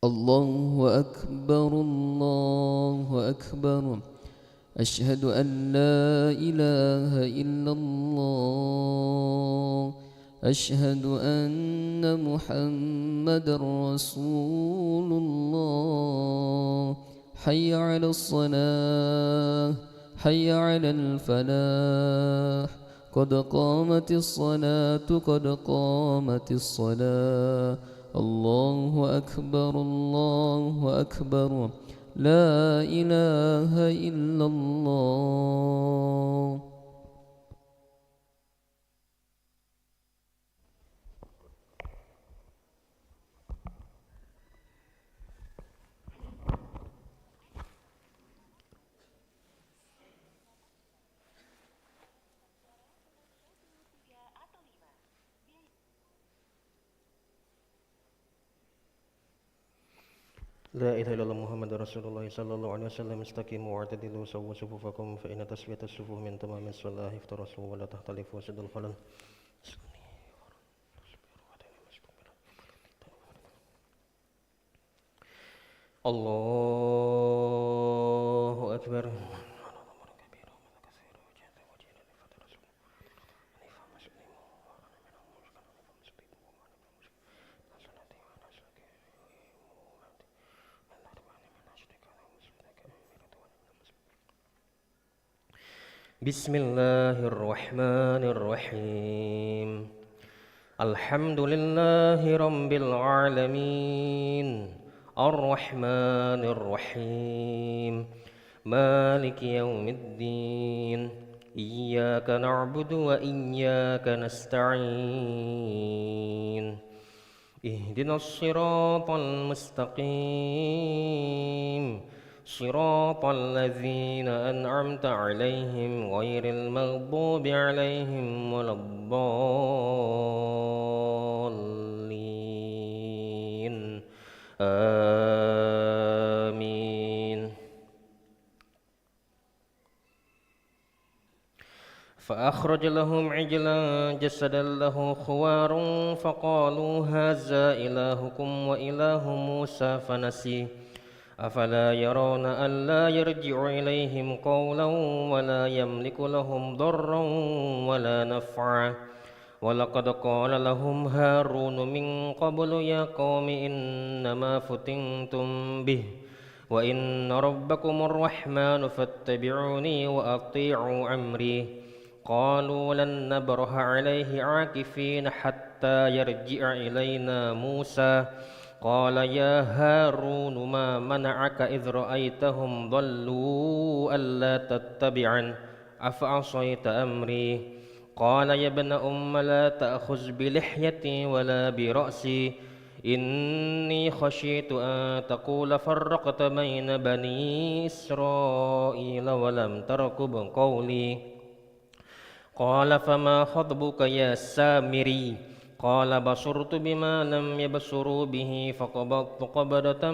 الله أكبر الله أكبر. أشهد أن لا إله إلا الله. أشهد أن محمد رسول الله. حي على الصلاة حي على الفلاح. قد قامت الصلاة قد قامت الصلاة. الله أكبر الله أكبر. لا إله إلا الله. لا إله إلا الله محمد رسول الله صلى الله عليه وسلم. استقيموا واعتدلوا سووا صفوفكم فإن تسوية الصفوف من تمام الصلاة. افترسوا ولا تختلفوا سد الخلل. الله أكبر. بسم الله الرحمن الرحيم. الحمد لله رب العالمين الرحمن الرحيم مالك يوم الدين. إياك نعبد وإياك نستعين. اهدنا الصراط المستقيم صراط الذين أنعمت عليهم غير المغضوب عليهم ولا الضالين آمين. فأخرج لهم عجلا جسدا له خوار فقالوا هذا إلهكم وإله موسى فنسي. أفلا يرون ألا يرجع إليهم قولا ولا يملك لهم ضرا ولا نفعا. ولقد قال لهم هارون من قبل يا قوم إنما فتنتم به وإن ربكم الرحمن فاتبعوني وأطيعوا أمري. قالوا لن نبرح عليه عاكفين حتى يرجع إلينا موسى. قال يا هارون ما منعك إذ رأيتهم ضلوا ألا تتبعن أفعصيت أمري. قال يا ابن أم لا تأخذ بلحيتي ولا برأسي إني خشيت أن تقول فرقت بين بني إسرائيل ولم ترقب قولي. قال فما خطبك يا سامري. قال بصرت بما لم يبصروا به فقبضت قبضة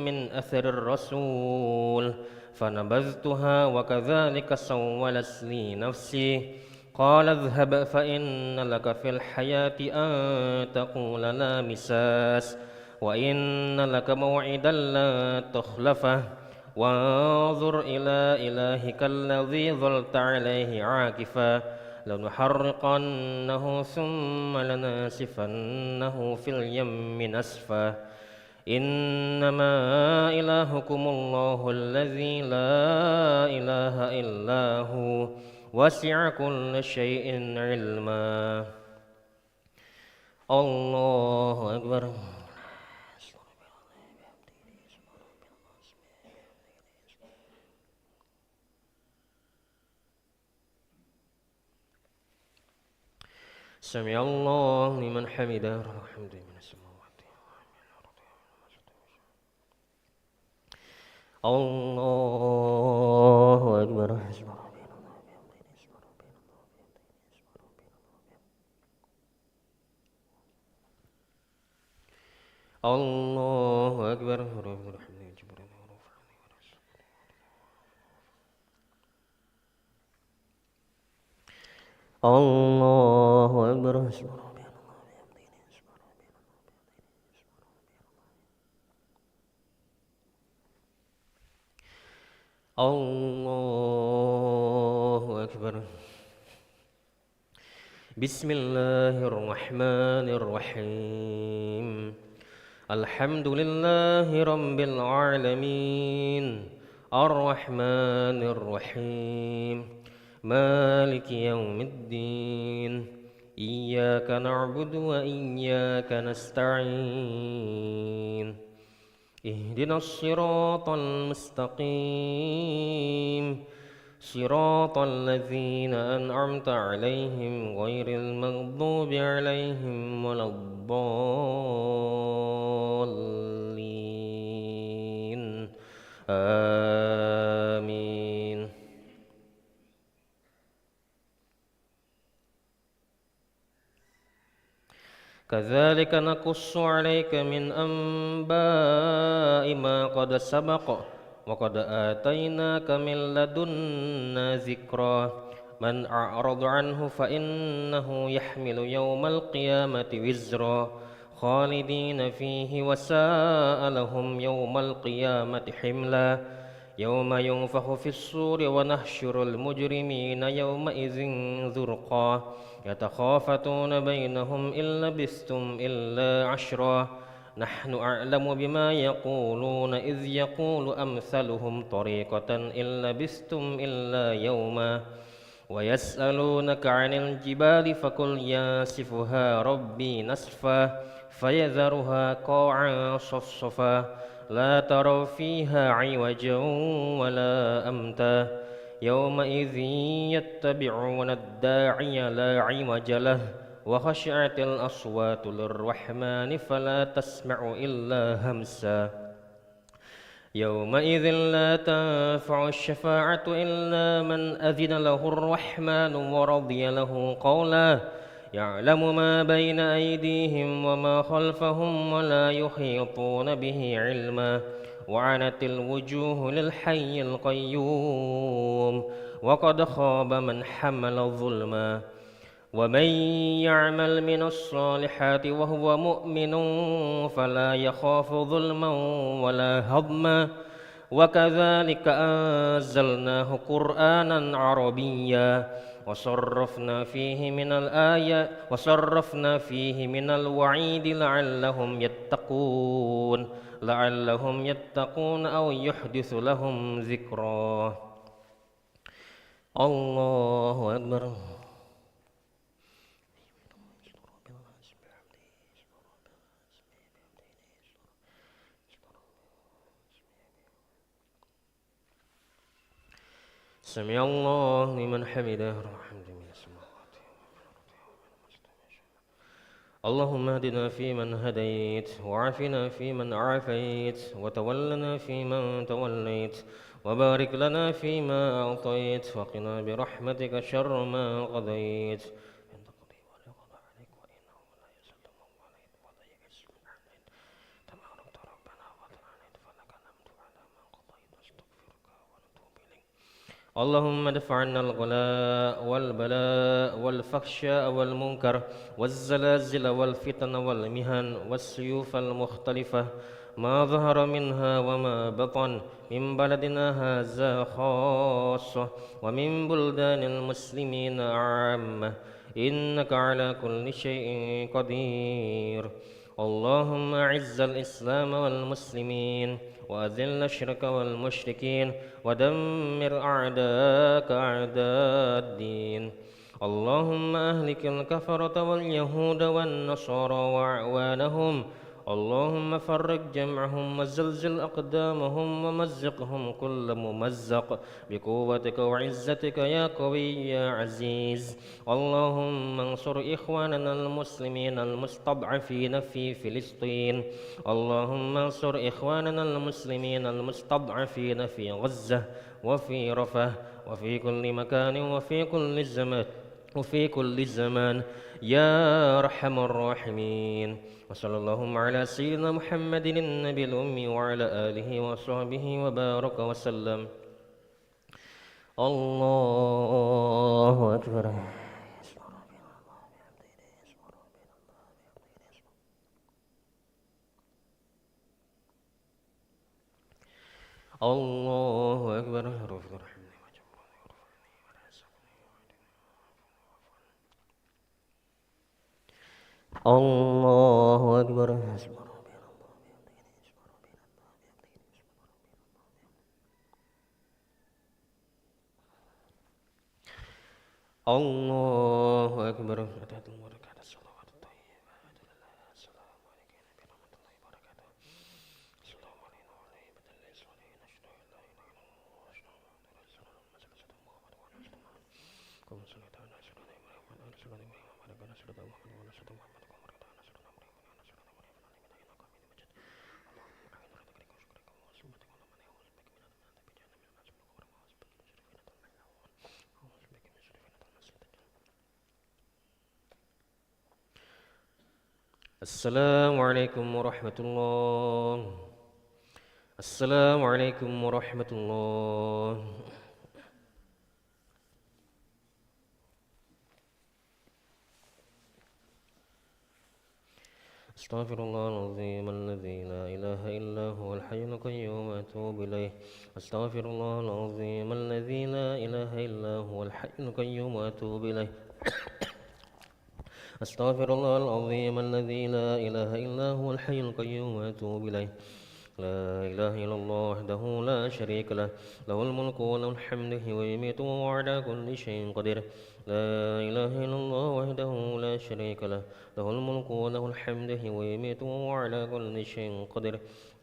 من أثر الرسول فنبذتها وكذلك سولت لي نفسي. قال اذهب فإن لك في الحياة أن تقول لا مساس وإن لك موعدا لا تخلفه وانظر إلى إلهك الذي ظلت عليه عاكفا لنحرقنه ثم لناسفنه في اليم نسفا. إنما إلهكم الله الذي لا إله إلا هو وسع كل شيء علما. الله أكبر. سمع الله لمن حمده. الحمد لله. الله أكبر. الله أكبر. الله أكبر. الله أكبر. بسم الله الرحمن الرحيم. الحمد لله رب العالمين الرحمن الرحيم مالك يوم الدين إياك نعبد وإياك نستعين اهدنا الصراط المستقيم صراط الذين أنعمت عليهم غير المغضوب عليهم ولا الضالين آمين. كذلك نقص عليك من أنباء ما قد سبق وقد آتيناك من لدنا ذكرا من أعرض عنه فإنه يحمل يوم القيامة وزرا خالدين فيه وساء لهم يوم القيامة حملا يوم ينفخ في الصور ونحشر المجرمين يومئذ زرقا يتخافتون بينهم إن لبثتم إلا عشرا نحن أعلم بما يقولون إذ يقول أمثلهم طريقة إن لبثتم إلا يوما ويسألونك عن الجبال فقل ينسفها ربي نسفا فيذرها قاعا صفصفا لا ترى فيها عوجا ولا أمتا يومئذ يتبعون الداعي لا عوج له وخشعت الأصوات للرحمن فلا تسمع إلا همسا يومئذ لا تنفع الشفاعة إلا من أذن له الرحمن ورضي له قولا يعلم ما بين أيديهم وما خلفهم ولا يحيطون به علما وعنت الوجوه للحي القيوم وقد خاب من حمل ظلما ومن يعمل من الصالحات وهو مؤمن فلا يخاف ظلما ولا هضما وكذلك أنزلناه قرآنا عربيا وصرفنا فيه من الوعيد لعلهم يتقون أو يحدث لهم ذكرا. الله أكبر. سمع الله لمن حمده الحمد من السماوات اللهم اهدنا فيمن هديت وعافنا فيمن عافيت وتولنا فيمن توليت وبارك لنا فيما أعطيت وقنا برحمتك شر ما قضيت اللهم ادفع عنا الغلاء والبلاء والفحشاء والمنكر والزلازل والفتن والمهن والسيوف المختلفة ما ظهر منها وما بطن من بلدنا هذا خاصة ومن بلدان المسلمين عامة إنك على كل شيء قدير. اللهم أعز الإسلام والمسلمين وأذل الشرك والمشركين ودمر أعداءك أعداء الدين. اللهم أهلك الكفرة واليهود والنصارى وأعوانهم. اللهم فرق جمعهم وزلزل أقدامهم ومزقهم كل ممزق بقوتك وعزتك يا قوي يا عزيز. اللهم انصر إخواننا المسلمين المستضعفين في فلسطين. اللهم انصر إخواننا المسلمين المستضعفين في غزة وفي رفح وفي كل مكان وفي كل زمان يا أرحم الراحمين. وصلى اللهم على سيدنا محمد النبي الأمي وعلى آله وصحبه وبارك وسلم. الله أكبر. الله أكبر. الله أكبر. الله أكبر. السلام عليكم ورحمة الله. السلام عليكم ورحمة الله. أستغفر الله العظيم الذي لا إله إلا هو الحي القيوم وأتوب إليه. أستغفر الله العظيم الذي لا إله إلا هو الحي القيوم وأتوب إليه. أستغفر الله العظيم الذي لا إله إلا هو الحي القيوم وأتوب إليه. لا إله إلا الله وحده لا شريك له، له الملك وله الحمد ويميت وهو على كل شيء قدير. لا إله إلا الله وحده لا شريك له، له الملك وله الحمد ويميت وهو على كل شيء قدير.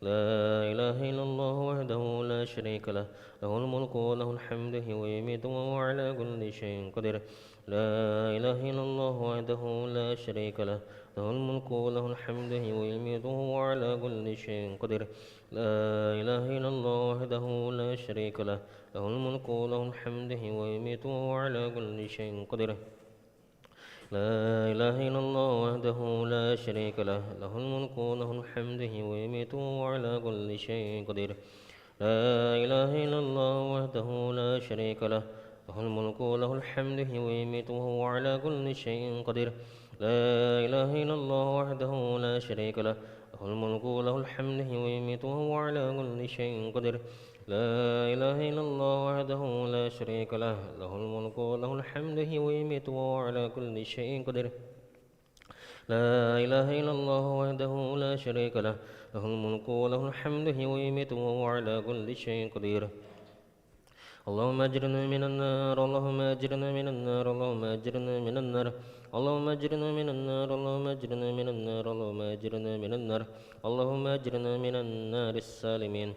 لا إله إلا الله وحده لا شريك له، له الملك وله الحمد ويميت وهو على كل شيء قدير. لا إله إلا الله وحده لا شريك له، له الملك وله الحمد ويميت وهو على كل شيء قدير. لا إله إلا الله وحده لا شريك له، له الملك وله الحمد ويميت وهو على كل شيء قدير. لا إله إلا الله وحده لا شريك له، له الملك وله الحمد ويميت وهو على كل شيء قدير. لا إله إلا الله وحده لا شريك له، له الملك وله الحمد ويميت وهو على كل شيء قدير. لا إله إلا الله وحده لا شريك له، له الملك وله الحمد ويميت وهو على كل شيء قدير. لا إله إلا الله وحده لا شريك له، له الملك وله الحمد ويميت وهو على كل شيء قدير. لا إله إلا الله وحده لا شريك له، له الملك وله الحمد ويميت وهو على كل شيء قدير. اللهم أجرنا من النار، اللهم أجرنا من النار، اللهم أجرنا من النار، اللهم أجرنا من النار، اللهم أجرنا من النار، اللهم أجرنا من النار، اللهم أجرنا من النار السالمين.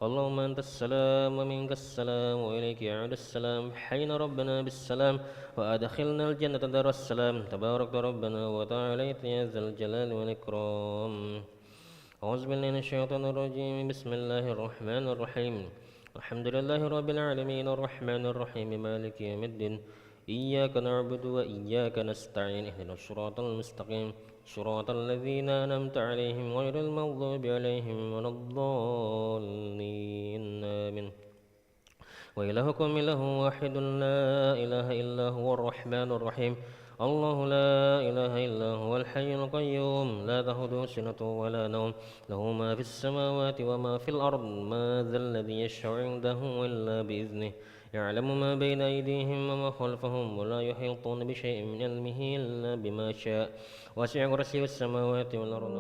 اللهم أنت السلام ومنك السلام وإليك يعود السلام. حين ربنا بالسلام وأدخلنا الجنة دار السلام. تبارك ربنا وتعاليت يا ذا الجلال والإكرام. أعوذ بالله من الشيطان الرجيم. بسم الله الرحمن الرحيم. الحمد لله رب العالمين الرحمن الرحيم مالك يوم الدين. إياك نعبد وإياك نستعين. اهدنا الصراط المستقيم صراط الذين أنعمت عليهم غير المغضوب عليهم ولا الضالين آمين. وإلهكم إله واحد لا إله إلا هو الرحمن الرحيم. الله لا إله إلا هو الحي القيوم لا تأخذه سنة ولا نوم، له ما في السماوات وما في الأرض. ما ذا الذي يشفع عنده إلا بإذنه، يعلم ما بين أيديهم وما خلفهم ولا يحيطون بشيء من علمه إلا بما شاء. وسع كرسيه السماوات والأرض.